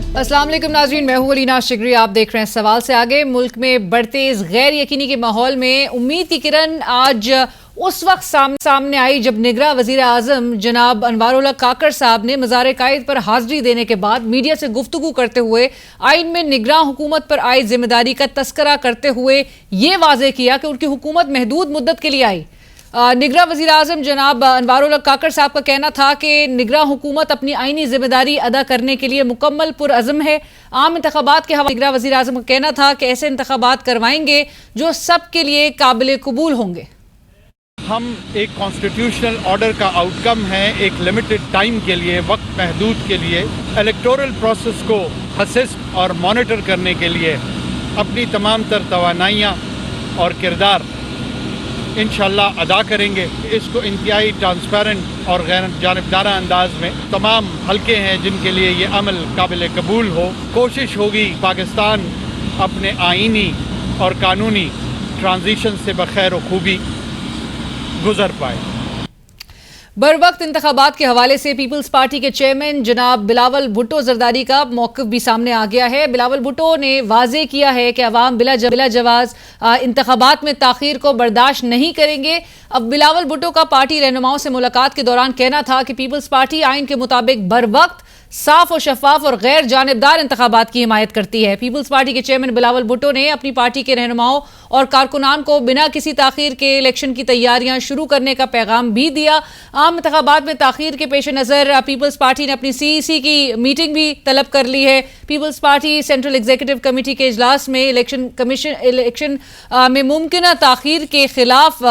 अस्सलाम वालेकुम नाज़रीन, मैं हूं अलीना शिगरी। आप देख रहे हैं सवाल से आगे। मुल्क में बढ़ते इस गैर यकीनी के माहौल में उम्मीद की किरण आज उस वक्त सामने आई जब निगरां वज़ीर आज़म जनाब अनवारुल हक काकर साहब ने मज़ार कायद पर हाजिरी देने के बाद मीडिया से गुफ्तगू करते हुए आइन में निगरां हुकूमत पर आई जिम्मेदारी का तस्करा करते हुए ये वाज़ेह किया कि उनकी हुकूमत महदूद मुद्दत के लिए आई। निगरां वज़ीर आज़म जनाब अनवारुल हक काकर साहब का कहना था कि निगरां हुकूमत अपनी आईनी जिम्मेदारी अदा करने के लिए मुकम्मल पुरअज़म है। आम इंतखाबात के हवाले निगरां वज़ीर आज़म का कहना था कि ऐसे इंतखाबात करवाएंगे जो सब के लिए काबिल कबूल होंगे। हम एक कॉन्स्टिट्यूशनल ऑर्डर का आउटकम है, एक लिमिटेड टाइम के लिए, वक्त महदूद के लिए इलेक्टोरल प्रोसेस को असिस्ट और मॉनिटर करने के लिए अपनी तमाम तर तवानाइयाँ और किरदार इंशाअल्लाह अदा करेंगे। इसको इंतहाई ट्रांसपेरेंट और गैर जानिबदारा अंदाज में तमाम हल्के हैं जिनके लिए ये अमल काबिल कबूल हो। कोशिश होगी पाकिस्तान अपने आइनी और कानूनी ट्रांजिशन से बखैर व खूबी गुजर पाए। बर वक्त इंतखाबात के हवाले से पीपल्स पार्टी के चेयरमैन जनाब बिलावल भुट्टो जरदारी का मौक़िफ़ भी सामने आ गया है। बिलावल भुट्टो ने वाज़ेह किया है कि अवाम बिला जवाज़ इंतखाबात में ताख़ीर को बर्दाश्त नहीं करेंगे। अब बिलावल भुट्टो का पार्टी रहनुमाओं से मुलाकात के दौरान कहना था कि पीपल्स पार्टी आइन के मुताबिक बर वक्त साफ और शफाफ और गैर जानिबदार इंतखाबात की हिमायत करती है। पीपल्स पार्टी के चेयरमैन बिलावल भुट्टो ने अपनी पार्टी के रहनुमाओं और कारकुनान को बिना किसी ताख़ीर के इलेक्शन की तैयारियां शुरू करने का पैगाम भी दिया। आम इंतखाबात में ताख़ीर के पेश नज़र पीपल्स पार्टी ने अपनी CEC की मीटिंग भी तलब कर ली है। Peoples party central executive committee के इजलास में इलेक्शन में मुमकिन ताख़ीर के खिलाफ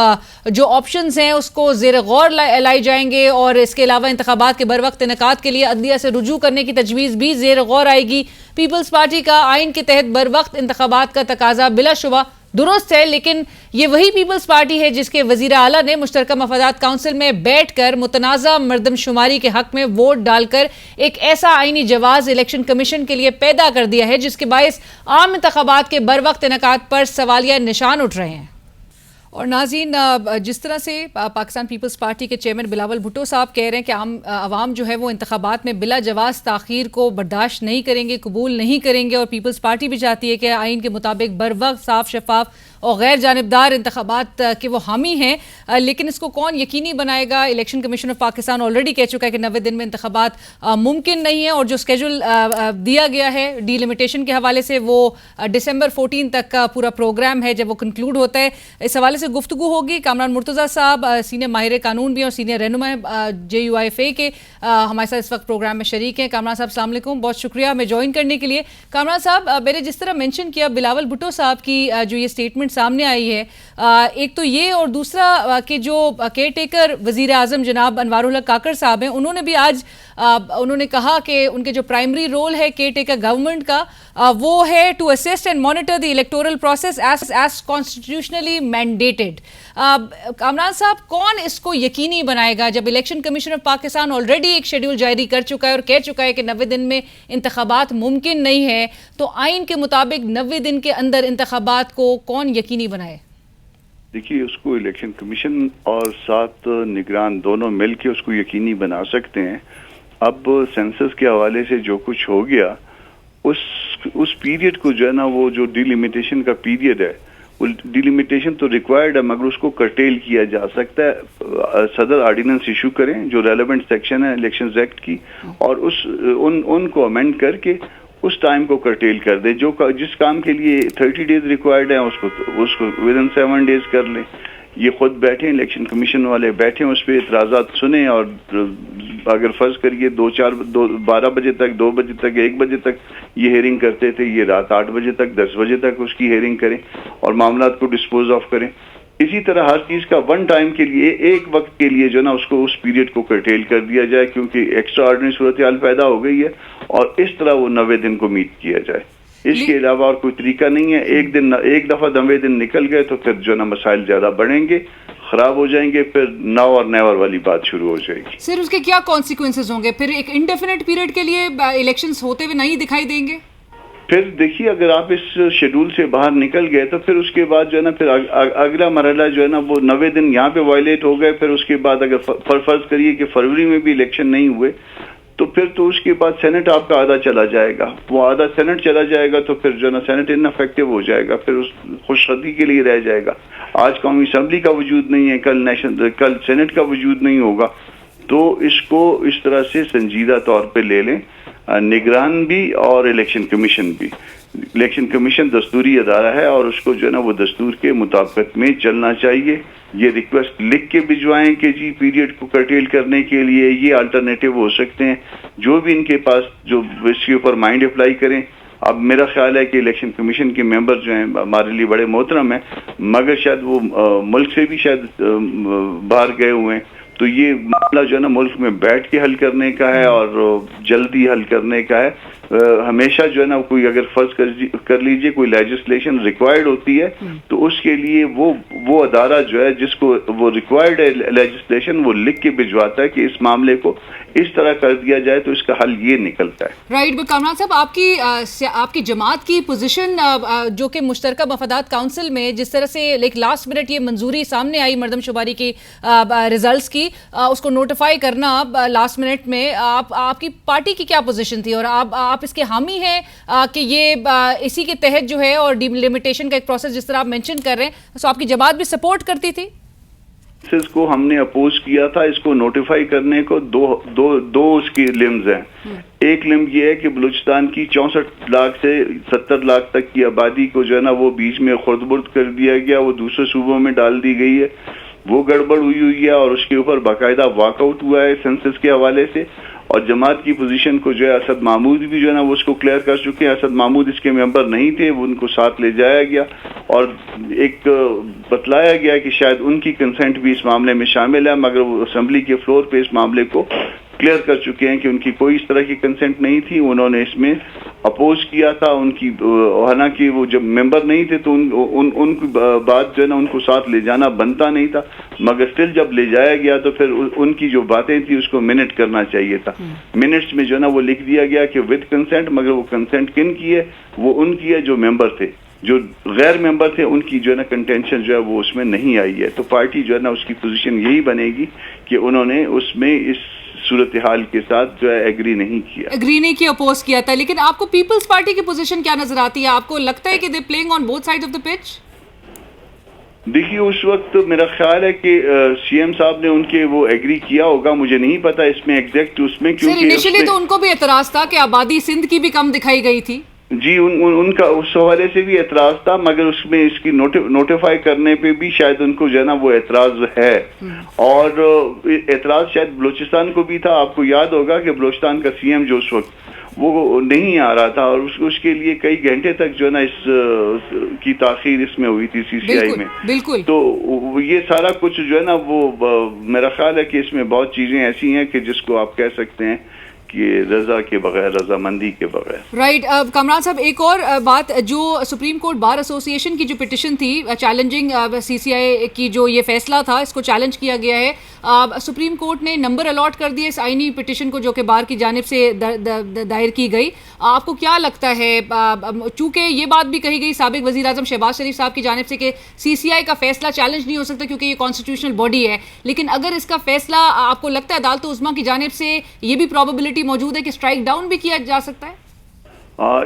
जो ऑप्शन हैं उसको ज़ेर गौर लाई जाएंगे और इसके अलावा इंतखाबात के बर वक्त इनेकाद के लिए अदलिया से रुजू करने की तजवीज़ भी ज़ेर गौर आएगी। पीपल्स पार्टी का आइन के तहत बर वक्त इंतखाबात का तकाजा बिलाशुबा दुरुस्त है, लेकिन ये वही पीपल्स पार्टी है जिसके वज़ीर आला ने मुश्तरका मफादात काउंसिल में बैठकर मुतनाज़ा मरदमशुमारी के हक में वोट डालकर एक ऐसा आइनी जवाज़ इलेक्शन कमीशन के लिए पैदा कर दिया है जिसके बायस आम इंतखाबात के बर वक्त इनेकाद पर सवालिया निशान उठ रहे हैं। और नाज़रीन, जिस तरह से पाकिस्तान पीपल्स पार्टी के चेयरमैन बिलावल भुट्टो साहब कह रहे हैं कि आवाम जो है वो इंतखाबात में बिला जवाज़ ताख़ीर को बर्दाश्त नहीं करेंगे, कबूल नहीं करेंगे, और पीपल्स पार्टी भी चाहती है कि आइन के मुताबिक बर वक्त साफ शफाफ और गैर जानिबदार इंतखाबात के वो हामी हैं, लेकिन इसको कौन यकीनी बनाएगा? Election commission of Pakistan already कह चुका है कि 90 दिन में इंतखाबात मुमकिन नहीं है और जो स्केड्यूल दिया गया है डीलिमिटेशन के हवाले से वो दिसंबर 14 तक का पूरा प्रोग्राम है जब वो कंक्लूड होता है। इस हवाले से गुफ्तगू होगी। कामरान मुर्तज़ा साहब सीनियर माहिर कानून भी और सीनियर रहनुमा JUIFA के हमारे साथ इस वक्त प्रोग्राम में शरीक हैं। कामरान साहब अस्सलाम वालेकुम, बहुत शुक्रिया हमें ज्वाइन करने के लिए। कामरान साहब, मैंने जिस तरह मेंशन किया बिलावल भुट्टो साहब की जो ये स्टेटमेंट सामने आई है, एक तो ये और दूसरा कि जो केयर टेकर वज़ीर आज़म जनाब अनवारुल हक काकर साहब हैं उन्होंने भी आज उन्होंने कहा कि उनके जो प्राइमरी रोल है केयर टेकर गवर्नमेंट का वो है to assist and monitor the electoral process as constitutionally mandated. Kamran साहब, कौन इसको यकीनी बनाएगा जब election commission of Pakistan already एक शेड्यूल जारी कर चुका है और कह चुका है कि 90 दिन में इंतखाबात मुमकिन नहीं है, तो आइन के मुताबिक 90 दिन के अंदर इंतखाबात को कौन यकीनी बनाए? देखिए, उसको इलेक्शन कमीशन और साथ निगरान दोनों मिलकर उसको यकीनी बना सकते हैं। अब सेंसस के हवाले से जो कुछ हो गया उस पीरियड को जो है ना, वो जो डिलिमिटेशन का पीरियड है, वो डिलिमिटेशन तो रिक्वायर्ड है मगर उसको कर्टेल किया जा सकता है। सदर ऑर्डिनेंस इशू करें जो रेलेवेंट सेक्शन है इलेक्शंस एक्ट की, और उनको अमेंड करके उस टाइम को कर्टेल कर दे। जिस काम के लिए 30 डेज रिक्वायर्ड है उसको विदिन 7 डेज कर ले। ये खुद बैठे, इलेक्शन कमीशन वाले बैठे, उस पर एतराज़ात सुने और अगर फर्ज करिए 12 बजे तक, 2 बजे तक, 1 बजे तक ये हेयरिंग करते थे, ये रात 8 बजे तक, 10 बजे तक उसकी हेयरिंग करें और मामलात को डिस्पोज ऑफ करें। इसी तरह हर चीज का वन टाइम के लिए, एक वक्त के लिए जो ना उसको उस पीरियड को कर्टेल कर दिया जाए, क्योंकि एक्स्ट्रा ऑर्डिनरी सूरत हाल पैदा हो गई है और इस तरह वो 90 दिन को मीट किया जाए। इसके अलावा और कोई तरीका नहीं है। एक दफा 90 दिन निकल गए तो फिर जो ना मसाइल ज्यादा बढ़ेंगे, खराब हो जाएंगे, फिर नाउ और नेवर वाली बात शुरू हो जाएगी। सर, उसके क्या कॉन्सिक्वेंसेस होंगे? फिर एक इंडेफिनिट पीरियड के लिए इलेक्शंस होते हुए नहीं दिखाई देंगे? फिर देखिए, अगर आप इस शेड्यूल से बाहर निकल गए तो फिर उसके बाद जो है ना, फिर अगला मरहला जो है ना, वो 90 दिन यहाँ पे वायलेट हो गए। फिर उसके बाद अगर फर्ज करिए कि फरवरी में भी इलेक्शन नहीं हुए तो फिर तो उसके बाद सेनेट आपका आधा चला जाएगा, वो आधा सेनेट चला जाएगा तो फिर जो ना सेनेट इनफेक्टिव हो जाएगा, फिर उस खुशखदी के लिए रह जाएगा। आज कौमी असम्बली का वजूद नहीं है, कल सेनेट का वजूद नहीं होगा। तो इसको इस तरह से संजीदा तौर पे ले लें, निगरान भी और इलेक्शन कमीशन भी। इलेक्शन कमीशन दस्तूरी अदारा है और उसको जो है ना वो दस्तूर के मुताबिक में चलना चाहिए। ये रिक्वेस्ट लिख के भिजवाएं कि जी पीरियड को कर्टेल करने के लिए ये अल्टरनेटिव हो सकते हैं, जो भी इनके पास जो इसके ऊपर माइंड अप्लाई करें। अब मेरा ख्याल है कि इलेक्शन कमीशन के मेंबर जो हैं हमारे लिए बड़े मोहतरम हैं, मगर शायद वो मुल्क से भी शायद बाहर गए हुए हैं। तो ये मामला जो है ना मुल्क में बैठ के हल करने का है और जल्दी हल करने का है। हमेशा जो है ना कोई अगर फर्ज कर लीजिए कोई लेजिस्लेशन रिक्वायर्ड होती है तो उसके लिए वो अदारा जो है जिसको वो रिक्वायर्ड है लेजिस्लेशन, वो लिख के भिजवाता है कि इस मामले को इस तरह कर दिया जाए तो इसका हल ये निकलता है। राइट, बट कामरान साहब आपकी जमात की पोजीशन जो कि मुश्तरका मफादात काउंसिल में जिस तरह से लास्ट मिनट ये मंजूरी सामने आई मरदमशुमारी की रिजल्ट्स की, उसको नोटिफाई करना लास्ट मिनट में, आपकी पार्टी की क्या पोजीशन थी और आप इसके हामी हैं कि ये इसी के तहत जो है और डिलिमिटेशन का एक प्रोसेस जिस तरह आप मेंशन कर रहे हैं, तो आपकी जमात भी सपोर्ट करती थी? इसको हमने अपोज किया था। इसको नोटिफाई करने को दो उसकी लिम्स हैं। एक लिम्ब ये है कि बलूचिस्तान की 64 लाख से 70 लाख तक की आबादी को जो है ना वो बीच में खुर्द-बुर्द कर दिया गया, वो दूसरे सूबों में डाल दी गई है, वो गड़बड़ हुई है और उसके ऊपर बाकायदा वॉकआउट हुआ है सेंसस के हवाले से। और जमात की पोजीशन को जो है असद महमूद भी जो है ना वो उसको क्लियर कर चुके हैं। असद महमूद इसके मेंबर नहीं थे, वो उनको साथ ले जाया गया और एक बतलाया गया कि शायद उनकी कंसेंट भी इस मामले में शामिल है, मगर वो असेंबली के फ्लोर पे इस मामले को क्लियर कर चुके हैं कि उनकी कोई इस तरह की कंसेंट नहीं थी। उन्होंने इसमें अपोज किया था। उनकी हालांकि वो जब मेंबर नहीं थे तो उनकी बात जो है ना उनको साथ ले जाना बनता नहीं था, मगर स्टिल जब ले जाया गया तो फिर उनकी जो बातें थी उसको मिनट करना चाहिए था। मिनट्स में जो है ना वो लिख दिया गया कि विद कंसेंट, मगर वो कंसेंट किन की है? वो उनकी है जो मेंबर थे। जो गैर मेंबर थे उनकी जो है ना कंटेंशन जो है वो उसमें नहीं आई है। तो पार्टी जो है ना उसकी पोजीशन यही बनेगी कि उन्होंने उसमें इस सूरत हाल के साथ जो है एग्री नहीं किया, अपोज किया था। लेकिन आपको पीपल्स पार्टी की पोजीशन क्या नजर आती है? आपको लगता है कि they playing on both side of the pitch? देखिए उस वक्त मेरा ख्याल है कि सीएम साहब ने उनके वो एग्री किया होगा, मुझे नहीं पता इसमें एग्जैक्ट उसमें, क्योंकि इनिशियली तो उनको भी एतराज था कि आबादी सिंध की भी कम दिखाई गई थी। जी उनका उस हवाले से भी एतराज था, मगर उसमें इसकी नोटिफाई करने पे भी शायद उनको जो है ना वो एतराज है। और एतराज शायद बलूचिस्तान को भी था। आपको याद होगा कि बलूचिस्तान का सीएम जो उस वक्त वो नहीं आ रहा था और उसके लिए कई घंटे तक जो है ना इस की ताखीर इसमें हुई थी सीसीआई में। बिल्कुल। तो ये सारा कुछ जो है ना वो मेरा ख्याल है कि इसमें बहुत चीजें ऐसी हैं कि जिसको आप कह सकते हैं कि रजा के बगैर, रजामंदी के बगैर। राइट। कमरान साहब एक और बात, जो सुप्रीम कोर्ट बार एसोसिएशन की जो पिटिशन थी चैलेंजिंग सीसीआई की, जो ये फैसला था इसको चैलेंज किया गया है, सुप्रीम कोर्ट ने नंबर अलॉट कर दिया इस आईनी पिटिशन को जो कि बार की जानिब से दायर की गई। आपको क्या लगता है, चूंकि ये बात भी कही गई साबिक वजीर आजम शहबाज शरीफ साहब की जानिब से कि सीसीआई का फैसला चैलेंज नहीं हो सकता क्योंकि ये कॉन्स्टिट्यूशनल बॉडी है, लेकिन अगर इसका फैसला आपको लगता है अदालत उज़्मा की जानिब से ये भी प्रोबेबिलिटी मौजूद है कि स्ट्राइक डाउन भी किया जा सकता है?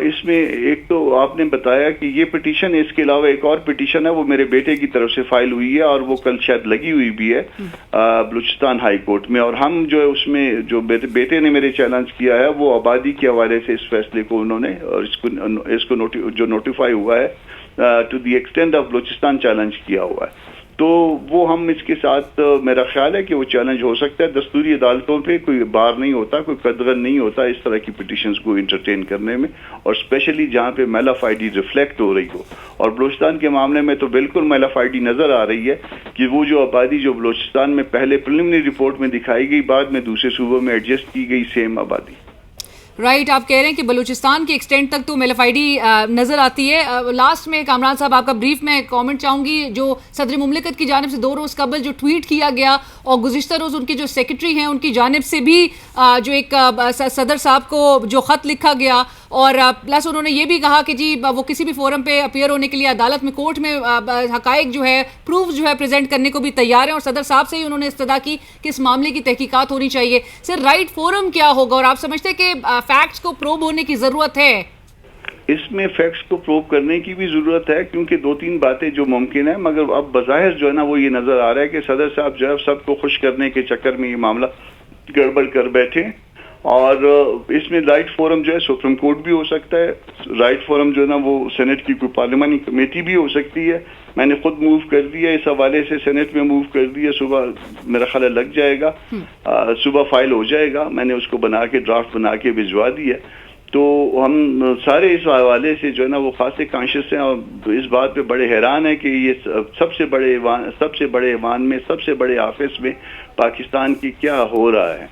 इसमें एक तो आपने बताया कि ये पिटीशन, इसके अलावा एक और पिटीशन है वो मेरे बेटे की तरफ से फाइल हुई है और वो कल शायद लगी हुई भी है बलूचिस्तान हाई कोर्ट में। और हम जो है उसमें जो बेटे ने मेरे चैलेंज किया है वो आबादी के हवाले से इस फैसले को उन्होंने और इसको जो नोटिफाई हुआ है to the extent of Balochistan challenge किया हुआ है। तो वो हम इसके साथ मेरा ख्याल है कि वो चैलेंज हो सकता है। दस्तूरी अदालतों पे कोई बार नहीं होता, कोई कदगन नहीं होता इस तरह की पिटिशंस को इंटरटेन करने में, और स्पेशली जहाँ पे मैलाफाइडी रिफ्लेक्ट हो रही हो। और बलूचिस्तान के मामले में तो बिल्कुल मैलाफाइडी नजर आ रही है कि वो जो आबादी जो बलूचिस्तान में पहले प्रिलिमिनरी रिपोर्ट में दिखाई गई, बाद में दूसरे सूबों में एडजस्ट की गई सेम आबादी। राइट, आप कह रहे हैं कि बलूचिस्तान के एक्सटेंट तक तो मैलाफाइडी नजर आती है। लास्ट में कामरान साहब आपका ब्रीफ में कमेंट चाहूंगी, जो सदर मुमलिकत की जानिब से 2 रोज कबल जो ट्वीट किया गया और गुज़िश्ता रोज उनके जो सेक्रेटरी हैं उनकी जानिब से भी जो एक सदर साहब को जो खत लिखा गया और प्लस उन्होंने ये भी कहा कि जी वो किसी भी फोरम पे अपीयर होने के लिए अदालत में, कोर्ट में हकायक जो है, प्रूफ जो है प्रेजेंट करने को भी तैयार हैं और सदर साहब से ही उन्होंने इस्तदा की कि इस मामले की तहकीकात होनी चाहिए। सर, राइट फोरम क्या होगा और आप समझते हैं कि फैक्ट्स को प्रोब होने की जरूरत है? इसमें फैक्ट्स को प्रूव करने की भी जरूरत है, क्योंकि दो तीन बातें जो मुमकिन है, मगर अब बज़ाहिर जो है ना वो ये नजर आ रहा है कि सदर साहब जो है सबको खुश करने के चक्कर में ये मामला गड़बड़ कर बैठे। और इसमें राइट फोरम जो है सुप्रीम कोर्ट भी हो सकता है, राइट फोरम जो है ना वो सेनेट की कोई पार्लियामानी कमेटी भी हो सकती है। मैंने खुद मूव कर दिया इस हवाले से, सेनेट में मूव कर दिया, सुबह मेरा ख्याल लग जाएगा, सुबह फाइल हो जाएगा। मैंने उसको बना के ड्राफ्ट बना के भिजवा दिया। तो हम सारे इस हवाले से जो है ना वो खासे कॉन्शियस हैं और इस बात पे बड़े हैरान है कि ये सबसे बड़े ईवान में, सबसे बड़े ऑफिस में पाकिस्तान की क्या हो रहा है।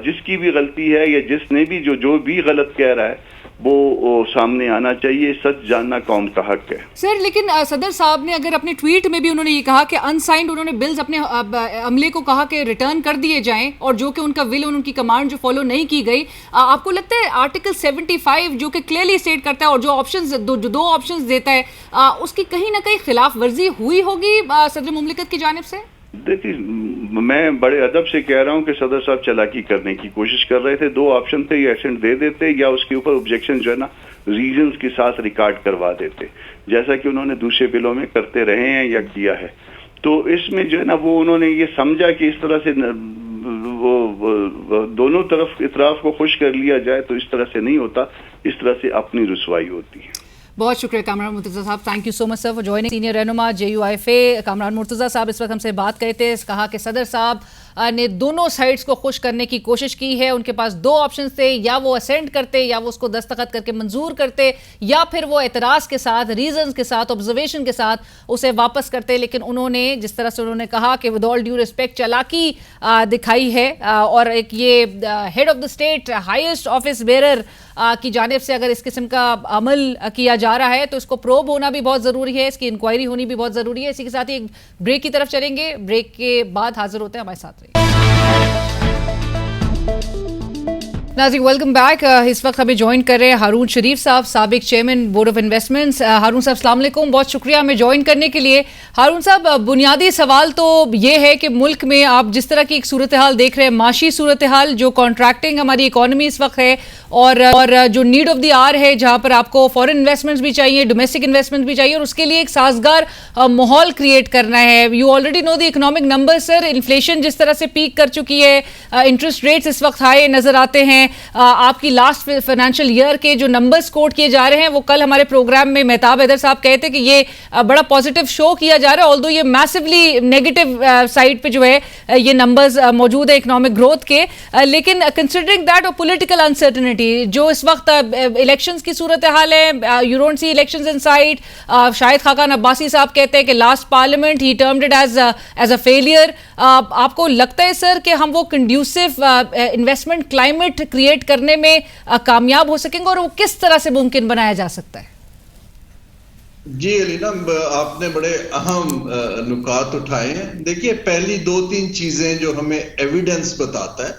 जिसकी भी गलती है या जिसने भी जो भी गलत कह रहा है वो सामने आना चाहिए। सच जानना कौम का हक है। सर, लेकिन सदर साहब ने अगर अपने ट्वीट में भी उन्होंने ये कहा कि अनसाइंड उन्होंने बिल्स अपने अमले को कहा कि रिटर्न कर दिए जाएं और जो कि उनका विल, उनकी कमांड जो फॉलो नहीं की गई, आपको लगता है आर्टिकल 75 जो कि क्लियरली स्टेट करता है और जो ऑप्शंस दो ऑप्शंस देता है, उसकी कहीं ना कहीं खिलाफ वर्जी हुई होगी सदर मुमलिकत की जानिब से? देखिए, मैं बड़े अदब से कह रहा हूं कि सदर साहब चालाकी करने की कोशिश कर रहे थे। दो ऑप्शन थे, या एसेंट दे देते या उसके ऊपर ऑब्जेक्शन जो है ना रीजंस के साथ रिकॉर्ड करवा देते, जैसा कि उन्होंने दूसरे बिलों में करते रहे हैं या किया है। तो इसमें जो है ना वो उन्होंने ये समझा कि इस तरह से वो दोनों तरफ इतराफ को खुश कर लिया जाए, तो इस तरह से नहीं होता, इस तरह से अपनी रुसवाई होती है। बहुत शुक्रिया कामरान मुर्तज़ा साहब, thank you so much sir for joining. Senior रहनुमा JUIFA कामरान मुर्तज़ा साहब इस वक्त हमसे बात करते हैं। कहा कि सदर साहब ने दोनों साइड्स को खुश करने की कोशिश की है। उनके पास दो ऑप्शंस थे, या वो असेंट करते, या वो उसको दस्तखत करके मंजूर करते, या फिर वो एतराज़ के साथ, रीजंस के साथ, ऑब्जर्वेशन के साथ उसे वापस करते। लेकिन उन्होंने जिस तरह से उन्होंने कहा कि विद ऑल ड्यू रिस्पेक्ट चालाकी दिखाई है और एक ये head of the state, highest office bearer की जानिब से अगर इस किस्म का अमल किया जा रहा है तो इसको प्रोब होना भी बहुत ज़रूरी है, इसकी इंक्वायरी होनी भी बहुत ज़रूरी है। इसी के साथ ही एक ब्रेक की तरफ चलेंगे, ब्रेक के बाद हाजिर होते हैं, हमारे साथ रहिए। नाज़रीन, वेलकम बैक। इस वक्त हमें ज्वाइन कर रहे हैं हारून शरीफ साहब, साबिक चेयरमैन बोर्ड ऑफ इन्वेस्टमेंट्स। हारून साहब अस्सलाम वालेकुम, बहुत शुक्रिया हमें ज्वाइन करने के लिए। हारून साहब, बुनियादी सवाल तो ये है कि मुल्क में आप जिस तरह की एक सूरत हाल देख रहे हैं, माशी सूरत हाल, जो कॉन्ट्रैक्टिंग हमारी इकॉनमी इस वक्त है और जो नीड ऑफ द आवर है, जहाँ पर आपको फॉरेन इन्वेस्टमेंट्स भी चाहिए, डोमेस्टिक इन्वेस्टमेंट भी चाहिए और उसके लिए एक साजगार माहौल क्रिएट करना है। You already know the economic number sir, inflation जिस तरह से पीक कर चुकी है, इंटरेस्ट रेट्स इस वक्त हाई नजर आते हैं। आपकी लास्ट फाइनेंशियल ईयर के जो नंबर्स कोट किए जा रहे हैं, वो कल हमारे प्रोग्राम में मेहताब हैदर साहब कहते कि ये बड़ा पॉजिटिव शो किया जा रहा है, ऑल्दो ये मैसिवली नेगेटिव साइड पे जो है ये नंबर्स मौजूद है इकोनॉमिक ग्रोथ के। लेकिन कंसिडरिंग दैट और पॉलिटिकल अनसर्टेनिटी जो इस वक्त इलेक्शंस की सूरत हाल है, you don't see elections in sight. Shahid Khaqan Abbasi साहब कहते हैं कि लास्ट पार्लियामेंट ही termed it as a failure. आपको लगता है सर कि हम वो कंड्यूसिव इन्वेस्टमेंट क्लाइमेट क्रिएट करने में कामयाब हो सकेंगे और वो किस तरह से मुमकिन बनाया जा सकता है? जी अलीना, आपने बड़े अहम नुकात उठाए हैं। देखिए, पहली दो तीन चीजें जो हमें एविडेंस बताता है,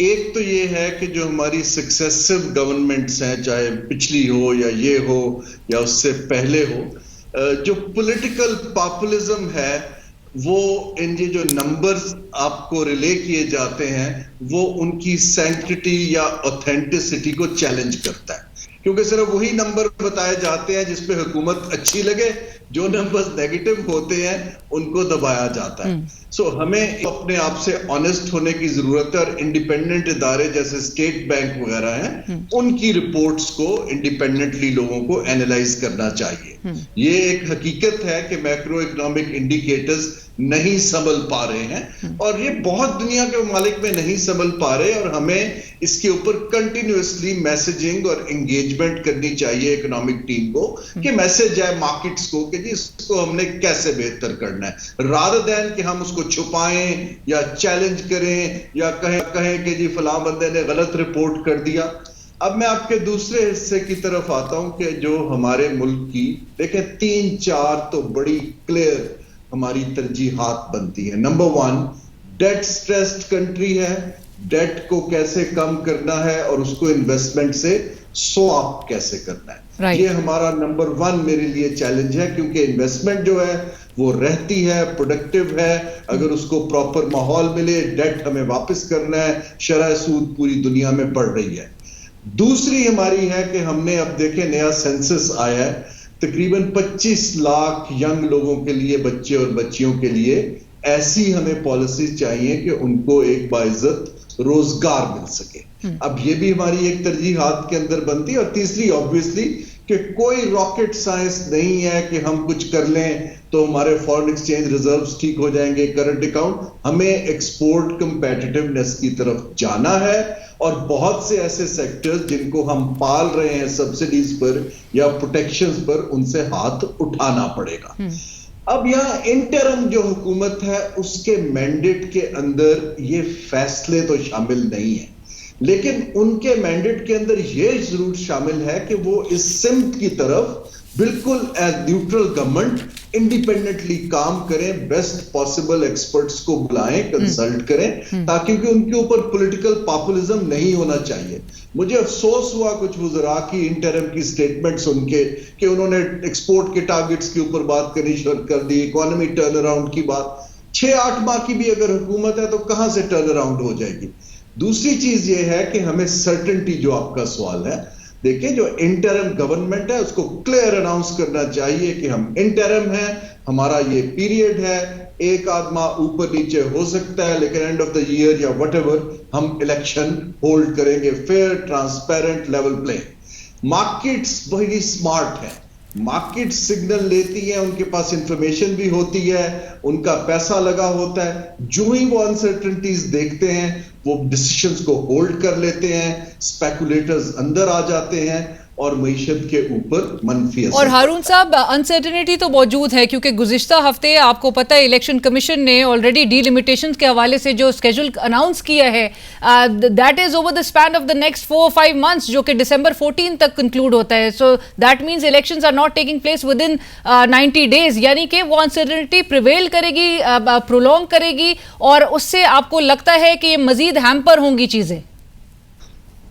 एक तो ये है कि जो हमारी सक्सेसिव गवर्नमेंट्स हैं, चाहे पिछली हो या ये हो या उससे पहले हो, जो पॉलिटिकल पॉपुलिज्म है वो इन ये जो नंबर्स आपको रिले किए जाते हैं वो उनकी सैंक्टिटी या ऑथेंटिसिटी को चैलेंज करता है, क्योंकि सिर्फ वही नंबर बताए जाते हैं जिस पे हुकूमत अच्छी लगे, जो नंबर्स नेगेटिव होते हैं उनको दबाया जाता है। सो हमें अपने आप से ऑनेस्ट होने की जरूरत है और इंडिपेंडेंट इदारे जैसे स्टेट बैंक वगैरह हैं उनकी रिपोर्ट्स को इंडिपेंडेंटली लोगों को एनालाइज करना चाहिए। ये एक हकीकत है कि मैक्रो इकोनॉमिक इंडिकेटर्स नहीं संभल पा रहे हैं और ये बहुत दुनिया के ममालिक में नहीं संभल पा रहे, और हमें इसके ऊपर कंटिन्यूअसली मैसेजिंग और एंगेजमेंट करनी चाहिए इकोनॉमिक टीम को, कि मैसेज जाए मार्केट्स को कि जी इसको हमने कैसे बेहतर करना है, रादर देन कि हम उसको छुपाएं या चैलेंज करें या कहें कि जी फलां बंदे ने गलत रिपोर्ट कर दिया। अब मैं आपके दूसरे हिस्से की तरफ आता हूं कि जो हमारे मुल्क की देखें 3-4 तो बड़ी क्लियर हमारी तरजीहात बनती है। नंबर 1, डेट स्ट्रेस्ड कंट्री है, डेट को कैसे कम करना है और उसको इन्वेस्टमेंट से स्वैप कैसे करना है। Right. ये हमारा नंबर 1 मेरे लिए चैलेंज है, क्योंकि इन्वेस्टमेंट जो है वो रहती है, प्रोडक्टिव है, अगर उसको प्रॉपर माहौल मिले, डेट हमें वापस करना है, शरह सूद पूरी दुनिया में बढ़ रही है। दूसरी हमारी है कि हमने अब देखे नया सेंसस आया है, तकरीबन 25 लाख यंग लोगों के लिए, बच्चे और बच्चियों के लिए ऐसी हमें पॉलिसी चाहिए कि उनको एक बाइज्जत रोजगार मिल सके। अब ये भी हमारी एक तरजीहात के अंदर बनती है। और तीसरी ऑब्वियसली कि कोई रॉकेट साइंस नहीं है कि हम कुछ कर लें तो हमारे फॉरेन एक्सचेंज रिजर्व्स ठीक हो जाएंगे, करंट अकाउंट। हमें एक्सपोर्ट कंपेटिटिवनेस की तरफ जाना है और बहुत से ऐसे सेक्टर्स जिनको हम पाल रहे हैं सब्सिडीज पर या प्रोटेक्शंस पर, उनसे हाथ उठाना पड़ेगा। अब यहां इंटरम जो हुकूमत है उसके मैंडेट के अंदर ये फैसले तो शामिल नहीं है, लेकिन उनके मैंडेट के अंदर यह जरूर शामिल है कि वो इस सिमत की तरफ बिल्कुल एज न्यूट्रल गवर्नमेंट इंडिपेंडेंटली काम करें, बेस्ट पॉसिबल एक्सपर्ट्स को बुलाएं, कंसल्ट करें, ताकि उनके ऊपर पॉलिटिकल पॉपुलिज्म नहीं होना चाहिए। मुझे अफसोस हुआ कुछ वुज़रा की इंटरम की स्टेटमेंट सुन के कि उन्होंने एक्सपोर्ट के टारगेट्स के ऊपर बात करनी शुरू कर दी, इकोनॉमी टर्न अराउंड की बात। 6-8 माह की भी अगर हुकूमत है तो कहां से टर्न अराउंड हो जाएगी। दूसरी चीज ये है कि हमें सर्टेनिटी, जो आपका सवाल है, देखिए जो इंटरम गवर्नमेंट है उसको क्लियर अनाउंस करना चाहिए कि हम इंटरम हैं, हमारा ये पीरियड है, एक आदमा ऊपर नीचे हो सकता है, लेकिन एंड ऑफ द ईयर या व्हाटएवर हम इलेक्शन होल्ड करेंगे, fair, transparent, level play. Markets बड़ी स्मार्ट है, मार्केट सिग्नल लेती है, उनके पास इंफॉर्मेशन भी होती है, उनका पैसा लगा होता है। जो ही वो अनसर्टेनिटीज देखते हैं वो डिसीजंस को होल्ड कर लेते हैं, स्पेकुलेटर्स अंदर आ जाते हैं और मईशत के ऊपर मनफी असर। और हारून साहब, अनसर्टेनिटी तो मौजूद है क्योंकि गुज़िश्ता हफ्ते आपको पता है इलेक्शन कमीशन ने ऑलरेडी डीलिमिटेशन के हवाले से जो स्केड्यूल अनाउंस किया है, that is over the span of the next 4-5 months, जो कि दिसंबर 14 तक कंक्लूड होता है। So that means elections are not taking place within 90 days, यानी कि वो अनसर्टेनिटी प्रिवेल करेगी, प्रोलॉन्ग करेगी, और उससे आपको लगता है कि ये मजीद हैम्पर होंगी चीजें।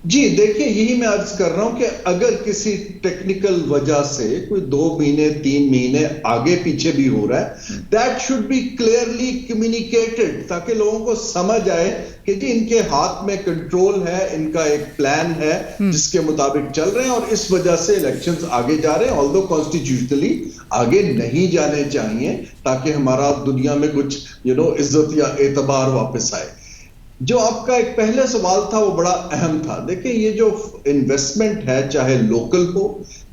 जी देखिए, यही मैं अर्ज कर रहा हूं कि अगर किसी टेक्निकल वजह से कोई 2 महीने 3 महीने आगे पीछे भी हो रहा है, that should be clearly communicated, ताकि लोगों को समझ आए कि जी इनके हाथ में कंट्रोल है, इनका एक प्लान है जिसके मुताबिक चल रहे हैं और इस वजह से इलेक्शंस आगे जा रहे हैं, ऑल्दो कॉन्स्टिट्यूशनली आगे नहीं जाने चाहिए, ताकि हमारा दुनिया में कुछ इज्जत या एतबार वापस आए। जो आपका एक पहले सवाल था वो बड़ा अहम था। देखिए, ये जो इन्वेस्टमेंट है, चाहे लोकल हो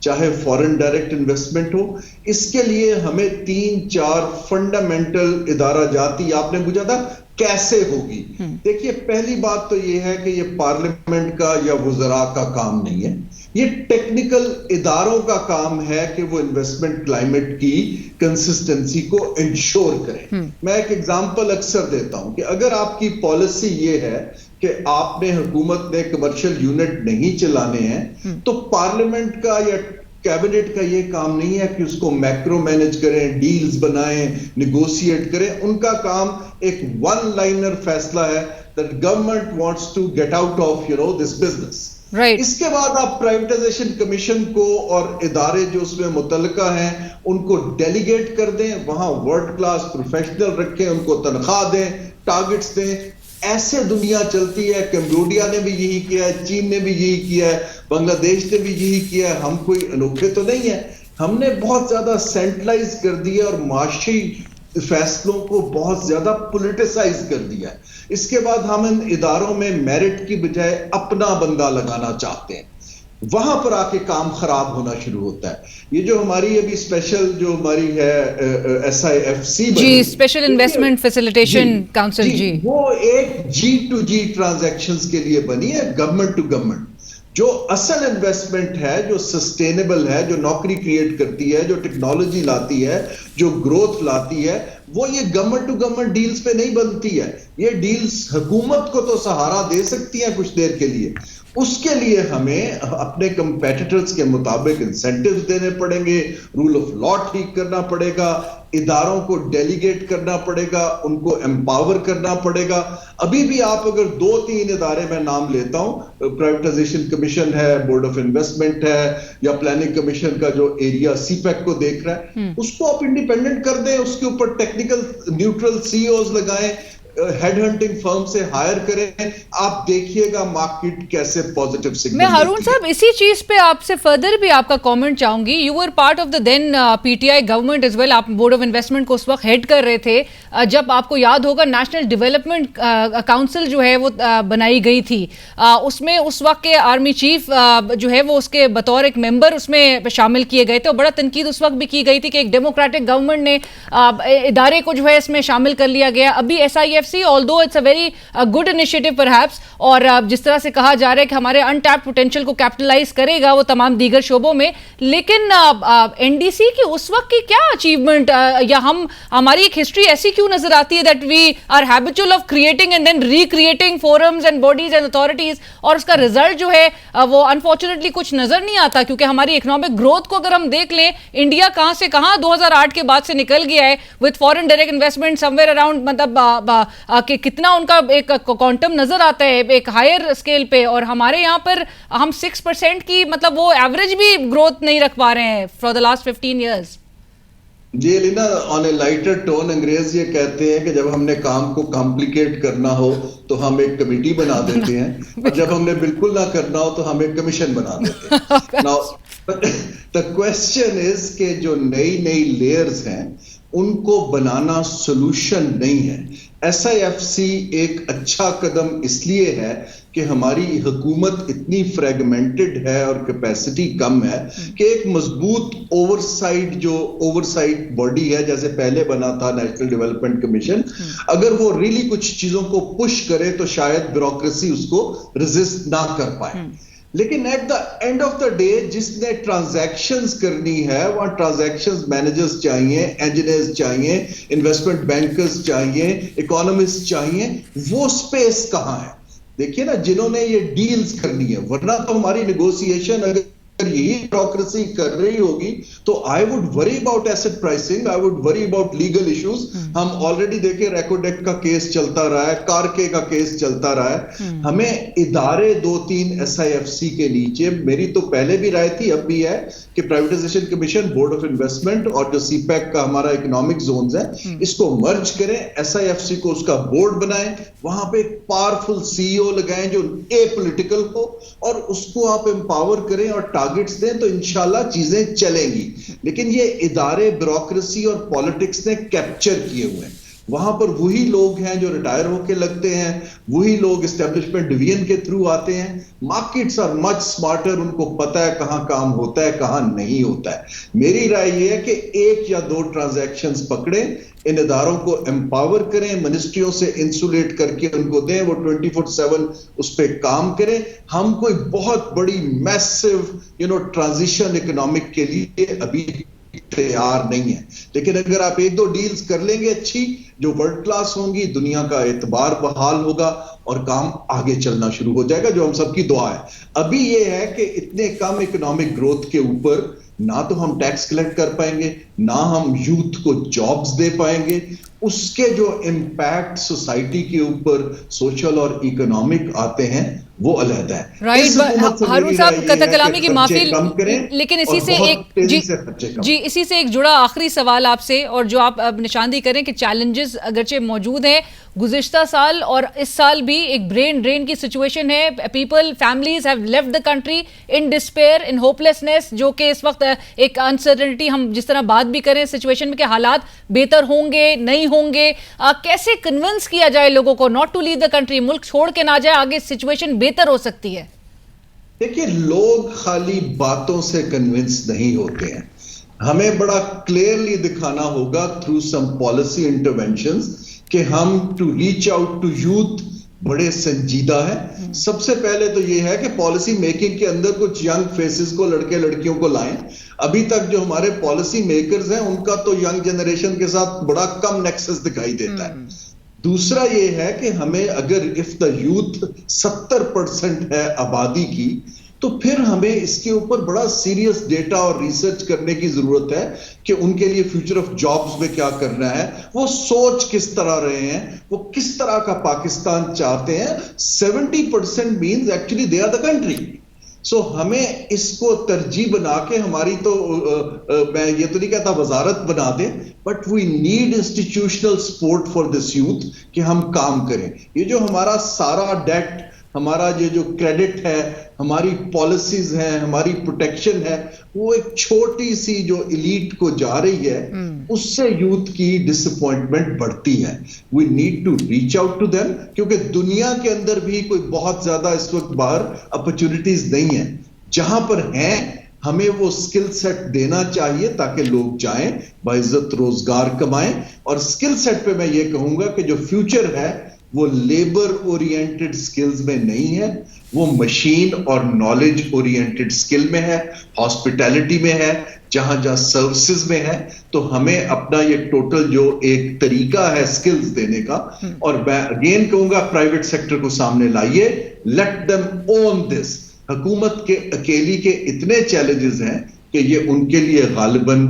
चाहे फॉरेन डायरेक्ट इन्वेस्टमेंट हो, इसके लिए हमें 3-4 फंडामेंटल इदारा जाती, आपने पूछा था कैसे होगी। देखिए, पहली बात तो ये है कि ये पार्लियामेंट का या वुज़रा का काम नहीं है, ये टेक्निकल इदारों का काम है कि वो इन्वेस्टमेंट क्लाइमेट की कंसिस्टेंसी को इंश्योर करें। मैं एक एग्जांपल अक्सर देता हूं कि अगर आपकी पॉलिसी ये है कि आपने, हुकूमत ने कमर्शियल यूनिट नहीं चलाने हैं, तो पार्लियामेंट का या कैबिनेट का ये काम नहीं है कि उसको मैक्रो मैनेज करें, डील्स बनाएं, निगोशिएट करें। उनका काम एक वन लाइनर फैसला है that government wants to get out of this business. Right. इसके बाद आप प्राइवेटाइजेशन कमीशन को और इदारे जो उसमें मुतल्लिका हैं उनको डेलीगेट कर दें, वहां वर्ल्ड क्लास प्रोफेशनल रखें, उनको तनख्वाह दें, टारगेट्स दें। ऐसे दुनिया चलती है। कंबोडिया ने भी यही किया है, चीन ने भी यही किया है, बांग्लादेश ने भी यही किया है। हम कोई अनोखे तो नहीं है। हमने बहुत ज्यादा सेंट्रलाइज कर दिया और माशी फैसलों को बहुत ज्यादा पॉलिटिसाइज कर दिया है। इसके बाद हम इन इदारों में मेरिट की बजाय अपना बंदा लगाना चाहते हैं, वहां पर आके काम खराब होना शुरू होता है। ये जो हमारी अभी स्पेशल जो हमारी है SIFC जी, स्पेशल इन्वेस्टमेंट फैसिलिटेशन काउंसिल, जी, वो एक G2G ट्रांजैक्शंस के लिए बनी है, गवर्नमेंट टू गवर्नमेंट। जो असल इन्वेस्टमेंट है, जो सस्टेनेबल है, जो नौकरी क्रिएट करती है, जो टेक्नोलॉजी लाती है, जो ग्रोथ लाती है, वो ये गवर्नमेंट टू गवर्नमेंट डील्स पे नहीं बनती है। ये डील्स हुकूमत को तो सहारा दे सकती हैं कुछ देर के लिए, उसके लिए हमें अपने कंपेटिटर्स के मुताबिक इंसेंटिव्स देने पड़ेंगे, रूल ऑफ लॉ ठीक करना पड़ेगा, इदारों को डेलीगेट करना पड़ेगा, उनको एम्पावर करना पड़ेगा। अभी भी आप अगर 2-3 इदारे में नाम लेता हूं, प्राइवेटाइजेशन कमीशन है, बोर्ड ऑफ इन्वेस्टमेंट है, या प्लानिंग कमीशन का जो एरिया सीपैक को देख रहा है, उसको आप इंडिपेंडेंट कर दें, उसके ऊपर टेक्निकल न्यूट्रल सीईओज लगाएं, हेड हंटिंग फर्म से हायर करें, आप देखिएगा मार्केट कैसे पॉजिटिव सिग्नल। मैं हारून साहब इसी चीज पे आपसे फर्दर भी आपका कमेंट चाहूंगी। You were part of the then PTI government as well, आप बोर्ड ऑफ इन्वेस्टमेंट को उस वक्त हेड कर रहे थे जब आपको याद होगा नेशनल डेवलपमेंट काउंसिल जो है वो बनाई गई थी। उसमें उस वक्त के आर्मी चीफ जो है वो उसके बतौर एक मेंबर उसमें शामिल किए गए थे और बड़ा तनकीद उस वक्त भी की गई थी कि एक डेमोक्रेटिक गवर्नमेंट ने इदारे को जो है इसमें शामिल कर लिया गया। अभी SIFC although it's a very good initiative perhaps, और जिस तरह से कहा जा रहा है कि हमारे अनटैप्ड पोटेंशियल को कैपिटलाइज करेगा वो तमाम दीगर शोबों में, लेकिन NDC की उस वक्त की क्या अचीवमेंट या हमारी एक हिस्ट्री ऐसी क्यों नजर आती है that we are habitual of creating and then recreating forums and bodies and authorities, और उसका रिजल्ट जो है वो अनफॉर्चुनेटली कुछ नजर नहीं आता? क्योंकि हमारी इकोनॉमिक ग्रोथ को अगर हम देख लें, इंडिया कहां से कहां 2008 के बाद से निकल गया है with foreign direct investment somewhere around, मतलब कि कितना उनका एक क्वांटम नजर आता है एक हायर स्केल पे, और हमारे यहाँ पर हम 6% की मतलब वो एवरेज भी ग्रोथ नहीं रख पा रहे हैं फॉर द लास्ट 15 ईयर्स। जी Leena, on a lighter tone अंग्रेज ये कहते हैं कि जब हमने काम को कॉम्प्लिकेट करना हो तो हम एक कमेटी बना देते हैं, और जब हमने बिल्कुल ना करना हो तो हम एक कमीशन बना देते हैं। नाउ द क्वेश्चन इज कि जो नई नई लेयर्स हैं उनको बनाना सोल्यूशन नहीं है। SIFC एक अच्छा कदम इसलिए है कि हमारी हुकूमत इतनी फ्रेगमेंटेड है और कैपेसिटी कम है कि एक मजबूत ओवरसाइट बॉडी है जैसे पहले बना था नेशनल डेवलपमेंट कमीशन, अगर वो रियली कुछ चीजों को पुश करे तो शायद ब्यूरोक्रेसी उसको रेजिस्ट ना कर पाए। लेकिन at the end of the day जिसने ट्रांजैक्शंस करनी है वहां ट्रांजैक्शंस मैनेजर्स चाहिए, इंजीनियर्स चाहिए, इन्वेस्टमेंट बैंकर्स चाहिए, इकोनॉमिस्ट चाहिए, वो स्पेस कहां है? देखिए ना, जिन्होंने ये डील्स करनी है, वरना तो हमारी नेगोशिएशन अगर यही ब्यूरोक्रेसी कर रही होगी तो I would worry about asset pricing, I would worry about legal issues. हम ऑलरेडी देखे रेकोडेक्ट का केस चलता रहा है, कारके का केस चलता रहा है। हमें इदारे 2-3 SIFC के नीचे, मेरी तो पहले भी राय थी अब भी है कि privatisation commission, board of investment और जो सीपैक का हमारा इकोनॉमिक जोन्स है इसको मर्ज करें, SIFC को उसका बोर्ड बनाएं, वहां पे एक पावरफुल CEO लगाएं जो एपॉलिटिकल हो और उसको आप एम्पावर करें और टारगेट्स दें तो इंशाल्लाह चीजें चलेंगी। लेकिन ये इदारे ब्यूरोक्रेसी और पॉलिटिक्स ने कैप्चर किए हुए हैं। वहां पर वही लोग हैं जो रिटायर होके लगते हैं, वही लोग एस्टेब्लिशमेंट डिवीजन के थ्रू आते हैं। मार्केट्स आर मच स्मार्टर, उनको पता है कहां काम होता है कहां नहीं होता है। मेरी राय यह है कि 1 या 2 ट्रांजैक्शंस पकड़े, इन इदारों को एम्पावर करें, मिनिस्ट्रियों से इंसुलेट करके उनको दें, वो 24/7 उस पर काम करें। हम कोई बहुत बड़ी मैसिव ट्रांजिशन इकोनॉमिक के लिए अभी तैयार नहीं है, लेकिन अगर आप 1-2 डील्स कर लेंगे अच्छी जो वर्ल्ड क्लास होंगी, दुनिया का एतबार बहाल होगा और काम आगे चलना शुरू हो जाएगा, जो हम सबकी दुआ है। अभी ये है कि इतने कम इकोनॉमिक ग्रोथ के ऊपर ना तो हम टैक्स कलेक्ट कर पाएंगे, ना हम यूथ को जॉब्स दे पाएंगे। उसके जो इम्पैक्ट सोसाइटी के ऊपर सोशल और इकोनॉमिक आते हैं वो अलग है। राइट, हारून साहब कतई कलामी की माफी, लेकिन इसी से इसी से एक जुड़ा आखिरी सवाल आपसे, और जो आप अब निशानदी करें कि चैलेंजेस अगरचे मौजूद हैं, गुज़िश्ता साल और इस साल भी एक ब्रेन ड्रेन की सिचुएशन है। People, families have left the country in despair, in hopelessness, जो कि इस वक्त एक अनसर्टेनिटी, हम जिस तरह बात भी करें सिचुएशन में कि हालात बेहतर होंगे नहीं होंगे, कैसे कन्विंस किया जाए लोगों को not to leave the country, मुल्क छोड़ के ना जाए, आगे सिचुएशन बेहतर हो सकती है? देखिए, लोग खाली बातों से कन्विंस नहीं होते हैं, हमें बड़ा क्लियरली दिखाना होगा थ्रू सम पॉलिसी इंटरवेंशंस कि हम to reach out to youth बड़े संजीदा है। सबसे पहले तो यह है कि पॉलिसी मेकिंग के अंदर कुछ यंग फेसेस को, लड़के लड़कियों को लाएं। अभी तक जो हमारे पॉलिसी मेकर्स हैं उनका तो यंग जनरेशन के साथ बड़ा कम नेक्सस दिखाई देता है। दूसरा ये है कि हमें अगर इफ द यूथ 70% है आबादी की, तो फिर हमें इसके ऊपर बड़ा सीरियस डेटा और रिसर्च करने की जरूरत है कि उनके लिए फ्यूचर ऑफ जॉब्स में क्या करना है, वो सोच किस तरह रहे हैं, वो किस तरह का पाकिस्तान चाहते हैं। 70% means actually they are the country. So हमें इसको तरजीह बना के हमारी तो मैं ये तो नहीं कहता वजारत बना दें, but we need institutional support for this youth कि हम काम करें। ये जो हमारा सारा डेट, हमारा ये जो क्रेडिट है, हमारी पॉलिसीज हैं, हमारी प्रोटेक्शन है, वो एक छोटी सी जो इलीट को जा रही है, उससे यूथ की डिसअपॉइंटमेंट बढ़ती है। We need to reach out to them, क्योंकि दुनिया के अंदर भी कोई बहुत ज्यादा इस वक्त बाहर अपॉर्चुनिटीज नहीं है। जहां पर हैं हमें वो स्किल सेट देना चाहिए ताकि लोग जाएं, बाइज्जत रोजगार कमाएं। और स्किल सेट पे मैं ये कहूंगा कि जो फ्यूचर है वो लेबर ओरिएंटेड स्किल्स में नहीं है, वो मशीन और नॉलेज ओरिएंटेड स्किल में है, हॉस्पिटैलिटी में है, जहां जहां सर्विसेज में है। तो हमें अपना ये टोटल जो एक तरीका है स्किल्स देने का, और मैं अगेन कहूंगा प्राइवेट सेक्टर को सामने लाइए, लेट देम ओन दिस। हुकूमत के अकेली के इतने चैलेंजेस हैं कि ये उनके लिए गालिबन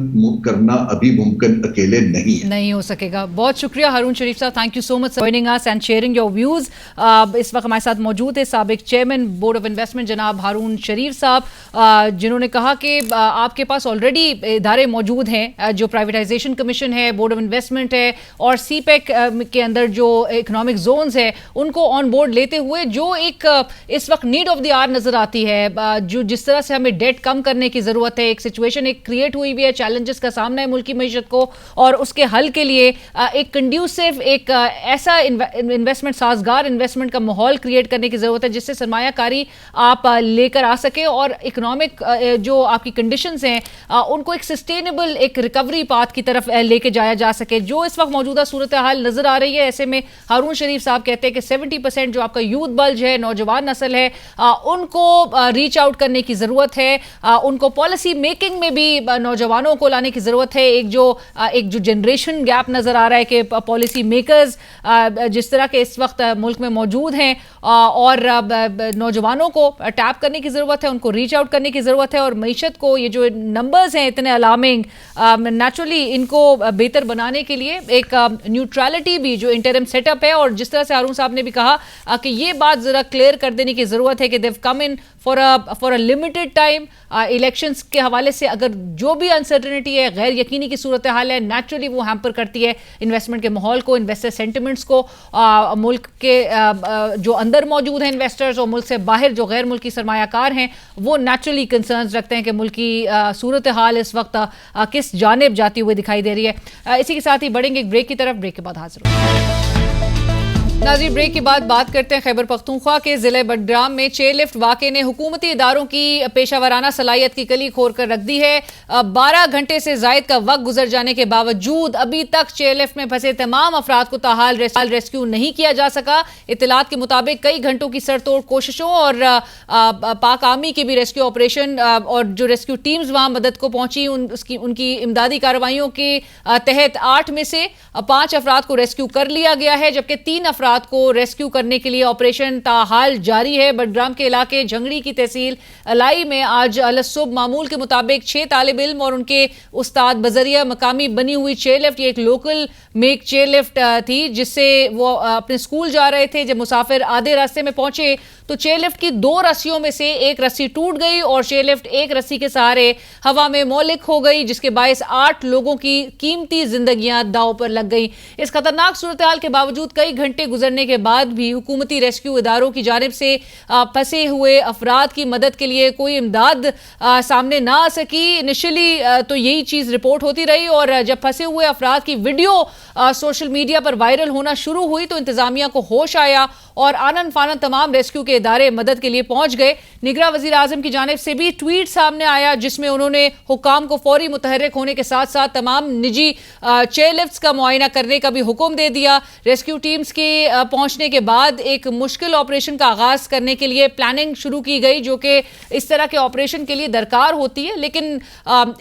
करना अभी मुमकिन अकेले नहीं हो सकेगा। बहुत शुक्रिया हारून शरीफ साहब, thank you so much for joining us and sharing your views. इस वक्त हमारे साथ मौजूद है साबिक चेयरमैन बोर्ड ऑफ इन्वेस्टमेंट जनाब हारून शरीफ साहब, जिन्होंने कहा कि आपके पास ऑलरेडी इदारे मौजूद हैं, जो प्राइवेटाइजेशन कमीशन है, बोर्ड ऑफ इन्वेस्टमेंट है, और सीपेक के अंदर जो इकोनॉमिक जोन्स है उनको ऑन बोर्ड लेते हुए जो एक इस वक्त नीड ऑफ द आवर नजर आती है, जो जिस तरह से हमें डेट कम करने की जरूरत है, एक सिचुएशन एक क्रिएट हुई भी है, चैलेंजेस का सामना है मुल्क की मईशत को, और उसके हल के लिए एक कंड्यूसिव, एक ऐसा इन्वेस्टमेंट, साजगार इन्वेस्टमेंट का माहौल क्रिएट करने की जरूरत है जिससे सरमायाकारी आप लेकर आ सके और इकोनॉमिक जो आपकी कंडीशंस हैं उनको एक सस्टेनेबल, एक रिकवरी पाथ की तरफ लेके जाया जा सके। जो इस वक्त मौजूदा सूरत हाल नजर आ रही है, ऐसे में हारून शरीफ साहब कहते हैं कि 70% जो आपका यूथ बल्ज है, नौजवान नस्ल है, उनको रीच आउट करने की जरूरत है, उनको पॉलिसी मेकिंग में भी नौजवानों को लाने की जरूरत है। एक जो जनरेशन गैप नजर आ रहा है कि पॉलिसी मेकर्स जिस तरह के इस वक्त मुल्क में मौजूद हैं और नौजवानों को टैप करने की जरूरत है, उनको रीच आउट करने की जरूरत है, और मईशत को ये जो नंबर्स हैं इतने अलार्मिंग, नेचुरली इनको बेहतर बनाने के लिए एक न्यूट्रलिटी भी जो इंटरिम सेटअप है, और जिस तरह से हारून साहब ने भी कहा कि ये बात जरा क्लियर कर देने की जरूरत है कि they've come in for a limited time. Elections के हवाले से अगर जो भी अनसर्टेनिटी है, गैर यकीनी की सूरत हाल है, नेचुरली वो हैम्पर करती है इन्वेस्टमेंट के माहौल को, इन्वेस्टर सेंटिमेंट्स को। मुल्क के जो अंदर मौजूद हैं इन्वेस्टर्स और मुल्क से बाहर जो गैर मुल्की सरमायाकार हैं, वो नेचुरली कंसर्न्स रखते हैं कि मुल्क की सूरत हाल इस वक्त किस जानिब जाती हुई दिखाई दे रही है। इसी के साथ ही बढ़ेंगे एक ब्रेक की तरफ, ब्रेक के बाद हाजिर होंगे। नाज़रीन, ब्रेक के बाद बात करते हैं खैबर पख्तूनख्वा के जिले बडग्राम में चेयरलिफ्ट वाक़े ने हुकूमती इदारों की पेशावराना सलाहियत की कली खोल कर रख दी है। 12 घंटे से ज़ायद का वक्त गुजर जाने के बावजूद अभी तक चेयरलिफ्ट में फंसे तमाम अफराद को ताहाल रेस्क्यू नहीं किया जा सका। इत्तलात के मुताबिक कई घंटों की सरतोड़ कोशिशों और पाक आर्मी की भी रेस्क्यू ऑपरेशन और जो रेस्क्यू टीम्स वहाँ मदद को पहुंची, उनकी इमदादी कार्रवाइयों के तहत 8 में से 5 अफराद को रेस्क्यू कर लिया गया है, जबकि 3 अफराद को रेस्क्यू करने के लिए ऑपरेशन ताहाल जारी है। बडग्राम के इलाके झंगड़ी की तहसील अलाई में आज अलसुब मामूल के मुताबिक 6 तालिब इल्म और उनके उस्ताद बजरिया मकामी बनी हुई चेयरलिफ्ट, ये एक लोकल मेक चेयरलिफ्ट थी जिससे वो अपने स्कूल जा रहे थे। जब मुसाफिर आधे रास्ते में पहुंचे तो चेयरलिफ्ट की 2 रस्सियों में से एक रस्सी टूट गई और चेयरलिफ्ट एक रस्सी के सहारे हवा में मौलिक हो गई, जिसके बायस 8 लोगों की कीमती जिंदगियां दांव पर लग गई। इस खतरनाक सूरत हाल के बावजूद कई घंटे गुजरने के बाद भी हुकूमती रेस्क्यू इदारों की जानिब से फंसे हुए अफराद की मदद के लिए कोई इमदाद सामने ना आ सकी। इनिशियली तो यही चीज रिपोर्ट होती रही, और जब फंसे हुए अफराद की वीडियो सोशल मीडिया पर वायरल होना शुरू हुई तो इंतजामिया को होश आया और आनन फानन तमाम रेस्क्यू के इदारे मदद के लिए पहुंच गए। निगरां वजीर आजम की जानिब से भी ट्वीट सामने आया जिसमें उन्होंने हुकाम को फौरी मुतहर्रिक होने के साथ साथ तमाम निजी चेयरलिफ्ट्स का मुआयना करने का भी हुक्म दे दिया। रेस्क्यू टीम्स के पहुंचने के बाद एक मुश्किल ऑपरेशन का आगाज करने के लिए प्लानिंग शुरू की गई, जो कि इस तरह के ऑपरेशन के लिए दरकार होती है, लेकिन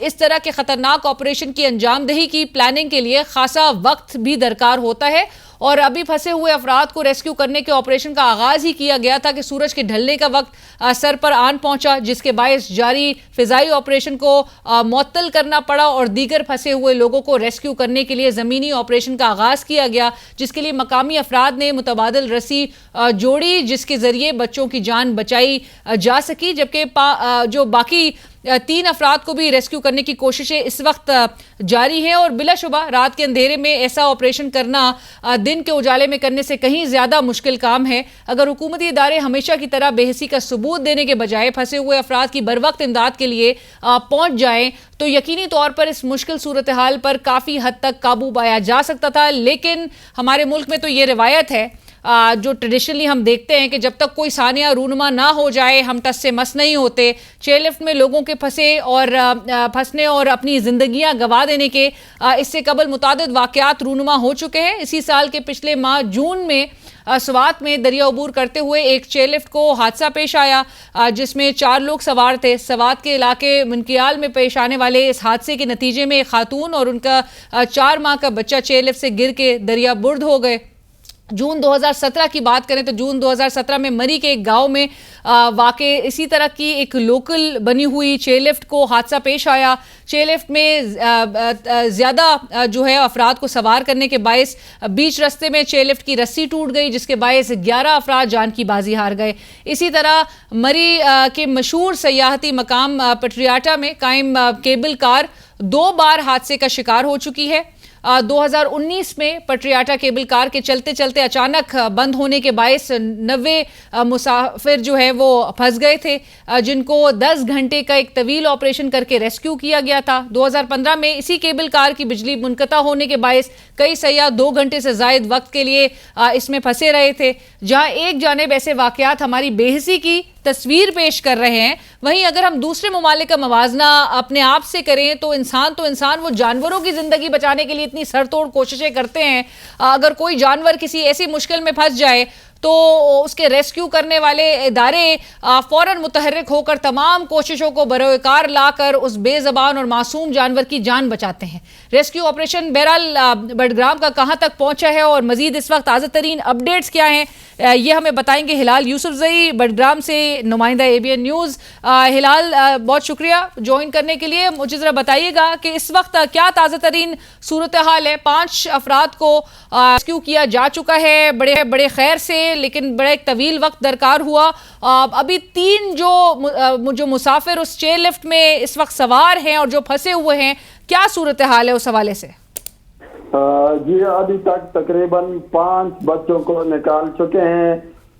इस तरह के खतरनाक ऑपरेशन की अंजामदही की प्लानिंग के लिए खासा वक्त भी दरकार होता है। और अभी फंसे हुए अफराद को रेस्क्यू करने के ऑपरेशन का आगाज ही किया गया था कि सूरज के ढलने का वक्त सर पर आन पहुंचा, जिसके बायस जारी फिजाई ऑपरेशन को मुअत्तल करना पड़ा और दीगर फंसे हुए लोगों को रेस्क्यू करने के लिए जमीनी ऑपरेशन का आगाज किया गया, जिसके लिए मकामी अफराद ने मुतबादिल रस्सी जोड़ी, जिसके जरिए बच्चों की जान बचाई जा सकी, जबकि जो बाकी 3 अफराद को भी रेस्क्यू करने की कोशिशें इस वक्त जारी हैं। और बिलाशुबा रात के अंधेरे में ऐसा ऑपरेशन करना दिन के उजाले में करने से कहीं ज्यादा मुश्किल काम है। अगर हुकूमती इदारे हमेशा की तरह बेहिसी का सबूत देने के बजाय फंसे हुए अफराद की बर वक्त इमदाद के लिए पहुंच जाएं तो यकीनी तौर पर इस मुश्किल सूरत हाल पर काफी हद तक काबू पाया जा सकता था। लेकिन हमारे मुल्क में तो ये रिवायत है जो ट्रेडिशनली हम देखते हैं कि जब तक कोई सानिया रूनुमा ना हो जाए हम टस से मस नहीं होते। चेयरलिफ्ट में लोगों के फंसने और अपनी जिंदगियां गंवा देने के इससे कबल मुतादिद वाकयात रूनुमा हो चुके हैं। इसी साल के पिछले माह जून में स्वात में दरिया अबूर करते हुए एक चेयरलिफ्ट को हादसा पेश आया जिसमें 4 लोग सवार थे। स्वात के इलाके मुनकियाल में पेश आने वाले इस हादसे के नतीजे में एक खातून और उनका 4 माह का बच्चा चेयरलिफ्ट से गिर के दरिया बुर्द हो गए। जून 2017 की बात करें तो जून 2017 में मरी के एक गांव में वाक़े इसी तरह की एक लोकल बनी हुई चेयरलिफ्ट को हादसा पेश आया। चेयरलिफ्ट में ज़्यादा जो है अफराद को सवार करने के बायस बीच रास्ते में चेयरलिफ्ट की रस्सी टूट गई, जिसके बायस 11 अफराद जान की बाजी हार गए। इसी तरह मरी के मशहूर सयाहती मकाम पटरियाटा में कायम केबल कार 2 बार हादसे का शिकार हो चुकी है। 2019 में पटरियाटा केबल कार के चलते चलते अचानक बंद होने के बायस 90 मुसाफिर जो है वो फंस गए थे, जिनको 10 घंटे का एक तवील ऑपरेशन करके रेस्क्यू किया गया था। 2015 में इसी केबल कार की बिजली मुनक़ता होने के बायस कई सयाह 2 घंटे से ज़ायद वक्त के लिए इसमें फंसे रहे थे। जहां एक जानिब ऐसे वाक़यात हमारी बेहिसी की तस्वीर पेश कर रहे हैं, वहीं अगर हम दूसरे ममालिक का मवाजना अपने आप से करें तो इंसान वो जानवरों की जिंदगी बचाने के लिए इतनी सरतोड़ कोशिशें करते हैं। अगर कोई जानवर किसी ऐसी मुश्किल में फंस जाए तो उसके रेस्क्यू करने वाले इदारे फौरन मुतहर्रिक होकर तमाम कोशिशों को बरोकार लाकर उस बेज़बान और मासूम जानवर की जान बचाते हैं। रेस्क्यू ऑपरेशन बहरहाल बडग्राम का कहां तक पहुंचा है और मजीद इस वक्त ताज़ा तरीन अपडेट्स क्या हैं, ये हमें बताएंगे हिलाल यूसुफजई बडग्राम से, नुमाइंदा ABN न्यूज़। हिलाल, बहुत शुक्रिया ज्वाइन करने के लिए। मुझे ज़रा बताइएगा कि इस वक्त क्या ताज़ा तरीन सूरत हाल है। 5 अफराद को रेस्क्यू किया जा चुका है बड़े खैर से, लेकिन बड़ा एक तवील वक्त दरकार हुआ। अभी 3 जो मुसाफिर उस चेयरलिफ्ट में इस वक्त सवार हैं और जो फंसे हुए हैं, क्या सूरत हाल है उस हवाले से? जी, अभी तक तकरीबन 5 बच्चों को निकाल चुके हैं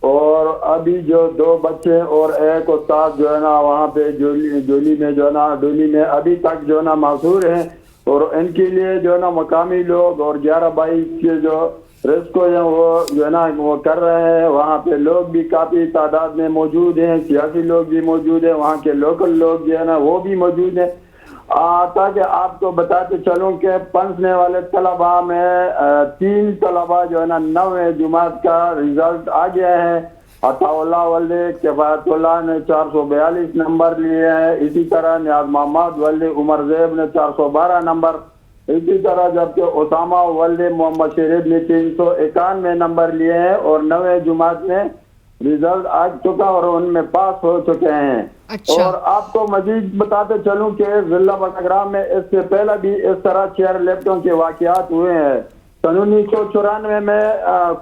और अभी जो 2 बच्चे और एक उस्ताद जो है ना वहाँ पे डोली में अभी तक जो है ना मासूर हैं और इनके लिए जो है ना मकामी लोग और 11-22 के जो रेस्क्यू है वो जो है ना वो कर रहे हैं। वहाँ पे लोग भी काफी तादाद में मौजूद हैं, सियासी लोग भी मौजूद हैं, वहाँ के लोकल लोग जो है ना वो भी मौजूद हैं। ताकि आपको बताते चलूं कि पहुंचने वाले तलबा में 3 तलबा जो है ना 9वीं जमात का रिजल्ट आ गया है। अताउल्लाह वल्दे किफायतुल्लाह ने 442 नंबर लिए हैं। इसी तरह नियाज मोहम्मद वल्दे उमर ज़ैब ने 412 नंबर, इसी तरह जबकि उसामा वल्दे मोहम्मद शरीफ ने 391 नंबर लिए हैं और 9वीं जमात में रिजल्ट आ चुका और उनमें पास हो चुके हैं। अच्छा। और आपको मजीद बताते चलूं कि जिला बडग्राम में इससे पहले भी इस तरह चेयरलिफ्टों के वाकयात हुए हैं। सन 1994 में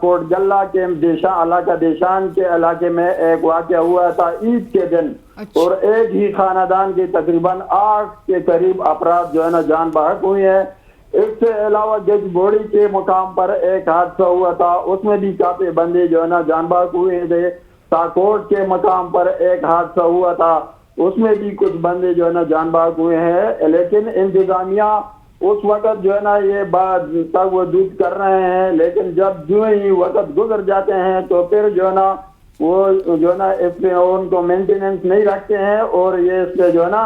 कोटगल्ला के देशान के इलाके में एक वाकया हुआ था ईद के दिन। अच्छा। और एक ही खानदान के तकरीबन 8 के करीब अफराद जो है ना जान बहक हुए हैं। इसके अलावा गजबोड़ी के मुकाम पर एक हादसा हुआ था, उसमें भी काफी बंदे जो है ना जान बहक हुए थे। ताकोट के मकाम पर एक हादसा हुआ था, उसमें भी कुछ बंदे जो है ना जान बहक हुए हैं। लेकिन इंतजामिया उस वक्त जो है ना ये बात तक वजूद कर रहे हैं, लेकिन जब जो ही वक्त गुजर जाते हैं तो फिर जो है ना वो जो है ना इसमें उनको मेंटेनेंस नहीं रखते हैं और ये इसके जो है ना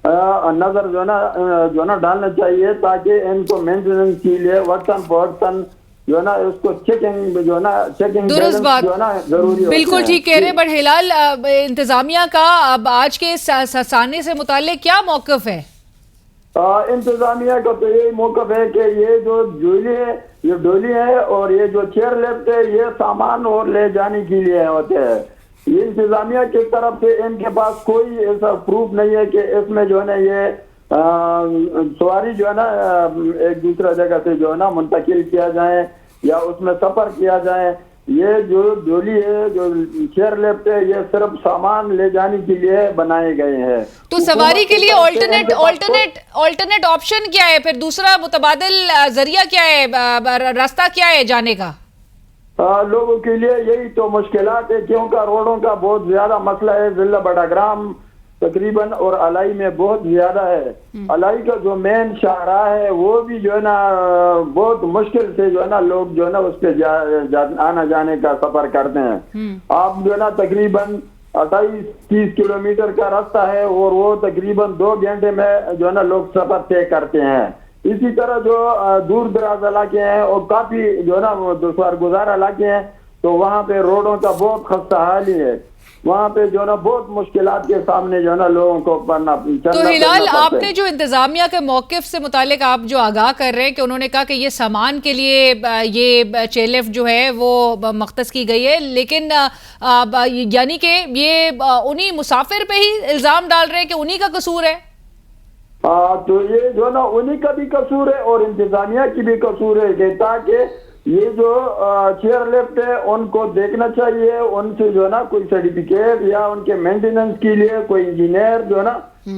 नजर जो है ना डालना चाहिए ताकि इनको मेंटेनेंस के लिए वक्तन फवक्तन जो है ना उसको चेकिंग जो है ना दुरुस्त बात जो है ना जरूरी। बिल्कुल ठीक कह रहे हैं। बट हिलाल, इंतजामिया का अब आज के साने से मुताल्लिक क्या मौक़िफ़ है? इंतजामिया का तो यही मौकफ है कि ये जो डोली है और ये जो चेयर लिफ्ट है ये सामान और ले जाने के लिए होते हैं। ये इंतजामिया की तरफ से इनके पास कोई ऐसा प्रूफ नहीं है कि इसमें जो है ना ये सवारी जो है ना एक दूसरा जगह से जो है ना मुंतकिल किया जाए या उसमें सफर किया जाए। ये जो डोली है जो चेयर लिफ्ट है ये सिर्फ सामान ले जाने के लिए बनाए गए हैं। तो सवारी के लिए ऑल्टरनेट ऑप्शन क्या है, फिर दूसरा मुतबादिल जरिया क्या है, रास्ता क्या है जाने का? लोगों के लिए यही तो मुश्किलात है क्योंकि रोडों का बहुत ज्यादा मसला है। जिला बड़ाग्राम तकरीबन और अलाई में बहुत ज्यादा है। अलाई का जो मेन शाहराह है वो भी जो है ना बहुत मुश्किल से जो है ना लोग जो है ना उस पे आना जाने का सफर करते हैं। आप जो है ना तकरीबन 28-30 किलोमीटर का रास्ता है और वो तकरीबन 2 घंटे में जो है ना लोग सफर तय करते हैं। इसी तरह जो दूर दराज इलाके हैं और काफी जो है ना दुश्वार गुजार इलाके हैं तो वहाँ पे रोडों का बहुत खस्ता हाल ही है। वहाँ पे जो ना बहुत मुश्किलात के सामने जो ना लोगों को पढ़ना। तो हिलाल, आपने जो इंतजामिया के मौकिफ से मुतालिक आप जो आगाह कर रहे हैं कि उन्होंने कहा कि ये सामान के लिए ये चेयर लिफ्ट जो है वो मख्तस की गई है, लेकिन यानी कि ये उन्हीं मुसाफिर पे ही इल्जाम डाल रहे हैं कि उन्हीं का कसूर है। तो ये जो ना उन्हीं का भी कसूर है और इंतजामिया की भी कसूर है ताकि ये जो चेयर लिफ्ट है उनको देखना चाहिए, उनसे जो है ना कोई सर्टिफिकेट या उनके मेंटेनेंस के लिए कोई इंजीनियर जो है ना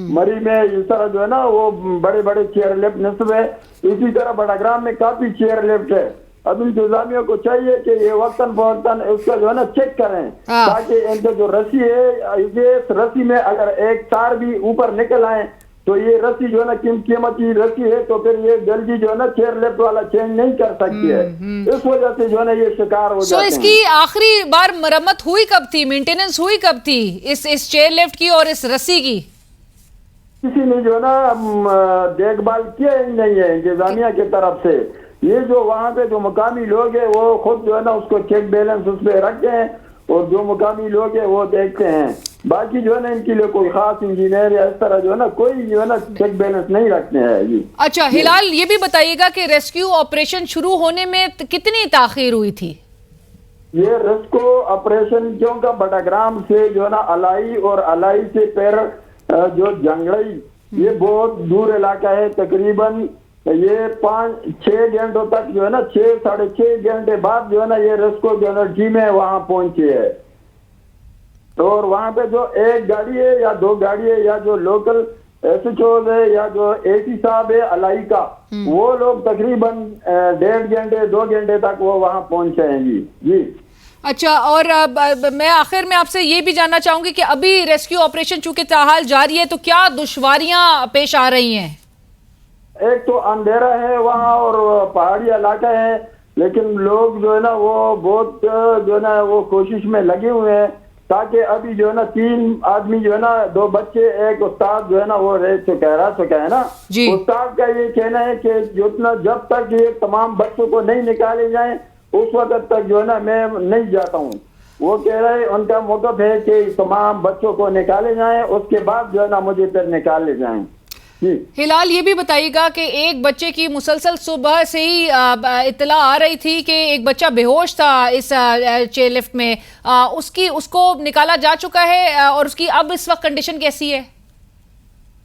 मरी में इस तरह जो है ना वो बड़े बड़े चेयर लिफ्ट नस्ब है। इसी तरह बड़ाग्राम में काफी चेयर लिफ्ट है। अब इंतजामिया को चाहिए कि ये वक्तन फवक्तन इसका जो है ना चेक करें ताकि इनके जो रस्सी है इस रस्सी में अगर एक तार भी ऊपर निकल आए तो ये रस्सी जो है ना कीमती रस्सी है तो फिर ये जल्दी जो है ना चेयर लिफ्ट वाला चेंज नहीं कर सकती है। इस वजह से जो है ना ये शिकार हो जाते हैं। इसकी आखिरी बार मरम्मत हुई कब थी, मेंटेनेंस हुई कब थी इस चेयर लिफ्ट की और इस रस्सी की? किसी ने जो है ना देखभाल किया ही नहीं है इंतजामिया की तरफ से। ये जो वहाँ पे जो मुकामी लोग है वो खुद जो है ना उसको चेक बैलेंस उस पर रखते हैं और जो मुकामी लोग है वो देखते हैं। बाकी जो है ना इनके लिए कोई खास इंजीनियर या इस तरह जो है ना कोई जो है ना चेक बैलेंस नहीं रखते हैं जी। अच्छा हिलाल, ये भी बताइएगा कि रेस्क्यू ऑपरेशन शुरू होने में कितनी ताखीर हुई थी? ये रेस्क्यू ऑपरेशन क्योंकि बड़ाग्राम से जो है ना अलाई और अलाई से फिर जो जंगड़ई ये बहुत दूर इलाका है। तकरीबन ये 5-6 घंटों तक जो है ना 6-6.5 घंटे बाद जो है ना ये रेस्क्यू जो है ना टीम है वहाँ पहुंची है। और वहाँ पे जो एक गाड़ी है या 2 गाड़ी है या जो लोकल SHO है या जो AC साहब है अलाई का वो लोग तकरीबन 1.5 घंटे 2 घंटे तक वो वहाँ पहुंचे हैं जी। अच्छा, और मैं आखिर में आपसे ये भी जानना चाहूंगी कि अभी रेस्क्यू ऑपरेशन चूंकि ताहाल जारी है तो क्या दुश्वारियां पेश आ रही हैं? एक तो अंधेरा है वहाँ और पहाड़ी इलाका है, लेकिन लोग जो है ना वो बहुत जो है ना वो कोशिश में लगे हुए हैं ताकि अभी जो है ना 3 आदमी जो है ना 2 बच्चे एक उस्ताद जो है ना वो रह चुका है ना। उस्ताद का ये कहना है कि जब तक ये तमाम बच्चों को नहीं निकाले जाए उस वक्त तक जो है ना मैं नहीं जाता हूँ। वो कह रहे हैं उनका मोटिव है कि तमाम बच्चों को निकाले जाए उसके बाद जो है ना मुझे फिर निकाले जाए। हिलाल, ये भी बताइएगा कि एक बच्चे की मुसलसल सुबह से ही इत्तला आ रही थी कि एक बच्चा बेहोश था इस चेयर लिफ्ट में, उसको निकाला जा चुका है और उसकी अब इस वक्त कंडीशन कैसी है?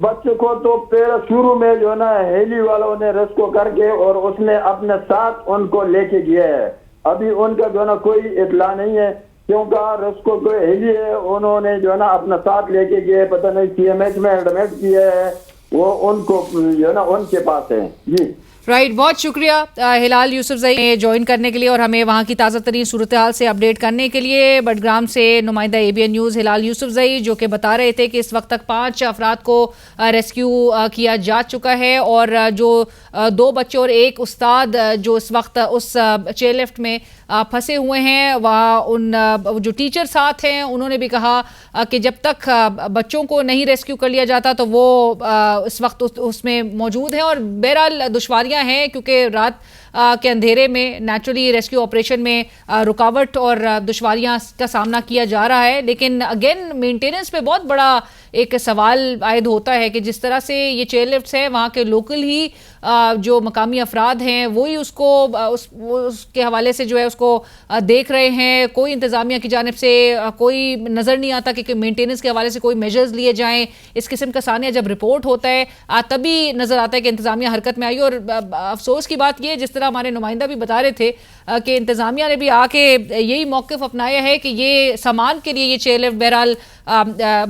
बच्चे को तो पहले शुरू में जो है ना हेली वालों ने रेस्क्यू करके और उसने अपने साथ उनको लेके गया है। अभी उनका जो है ना कोई इत्तला नहीं है क्योंकि रेस्क्यू को हेली है उन्होंने जो है ना अपना साथ लेके गए, पता नहीं CMH में एडमिट किया है, वो उनको जो है ना उनके पास है जी। राइट, बहुत शुक्रिया हिलाल यूसुफजई ज्वाइन करने के लिए और हमें वहाँ की ताज़ा तरीन सूरत हाल से अपडेट करने के लिए। बडग्राम से नुमाइंदा ABN न्यूज़ हिलाल यूसुफजई जो कि बता रहे थे कि इस वक्त तक 5 अफराद को रेस्क्यू किया जा चुका है और जो 2 बच्चे और एक उस्ताद जो इस वक्त उस चेयर लिफ्ट में फंसे हुए हैं वह उन जो टीचर साथ हैं उन्होंने भी कहा कि जब तक बच्चों को नहीं रेस्क्यू कर लिया जाता तो वो इस वक्त उसमें मौजूद हैं और बहरहाल दुश्वारियां हैं क्योंकि रात के अंधेरे में नेचुरली रेस्क्यू ऑपरेशन में रुकावट और दुश्वारियां का सामना किया जा रहा है, लेकिन अगेन मेंटेनेंस पे बहुत बड़ा एक सवाल आयद होता है कि जिस तरह से ये चेयरलिफ्ट्स हैं वहाँ के लोकल ही जो मकामी अफराद हैं वही उसको उसके हवाले से जो है उसको देख रहे हैं। कोई इंतज़ामिया की जानिब से कोई नज़र नहीं आता कि मेंटेनेंस के हवाले से कोई मेजर्स लिए जाएं। इस किस्म का सानिया जब रिपोर्ट होता है तभी नज़र आता है कि इंतज़ामिया हरकत में आई। और अफसोस की बात यह, जिस तरह हमारे नुमाइंदा भी बता रहे थे कि इंतज़ामिया ने भी आके यही मौक़िफ़ अपनाया है कि ये सामान के लिए ये चेयरलिफ्ट बहरहाल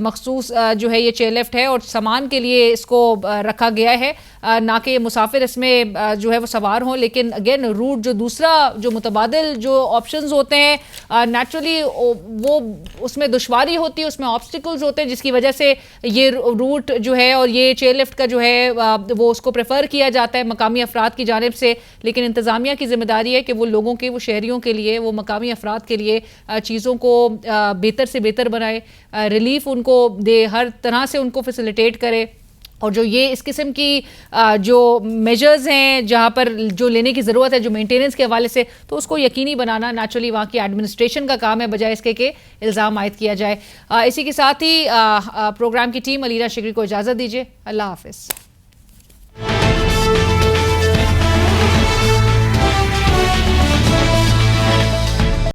मखसूस जो है ये चेयरलिफ्ट है और सामान के लिए इसको रखा गया है, ना कि मुसाफिर इसमें जो है वो सवार हों। लेकिन अगेन रूट जो दूसरा जो मुतबादिल जो ऑप्शंस होते हैं नेचुरली वो उसमें दुश्वारी होती है, उसमें ऑब्स्टिकल्स होते हैं, जिसकी वजह से ये रूट जो है और ये चेयरलिफ्ट का जो है वो उसको प्रेफर किया जाता है मकामी अफराद की जानिब से। लेकिन इंतज़ामिया की जिम्मेदारी है कि वो लोगों के, वो शहरियों के लिए, वो मकामी अफराद के लिए चीज़ों को बेहतर से बेहतर बनाए, रिलीफ उनको दे, हर तरह से उनको फैसिलिटेट करे। और जो ये इस किस्म की जो मेजर्स हैं जहाँ पर जो लेने की ज़रूरत है जो मेंटेनेंस के हवाले से, तो उसको यकीनी बनाना नेचुरली वहाँ की एडमिनिस्ट्रेशन का काम है, बजाय इसके कि इल्ज़ाम आयद किया जाए। इसी के साथ ही प्रोग्राम की टीम अलीना शिकरी को इजाज़त दीजिए। अल्लाह हाफ़िज़।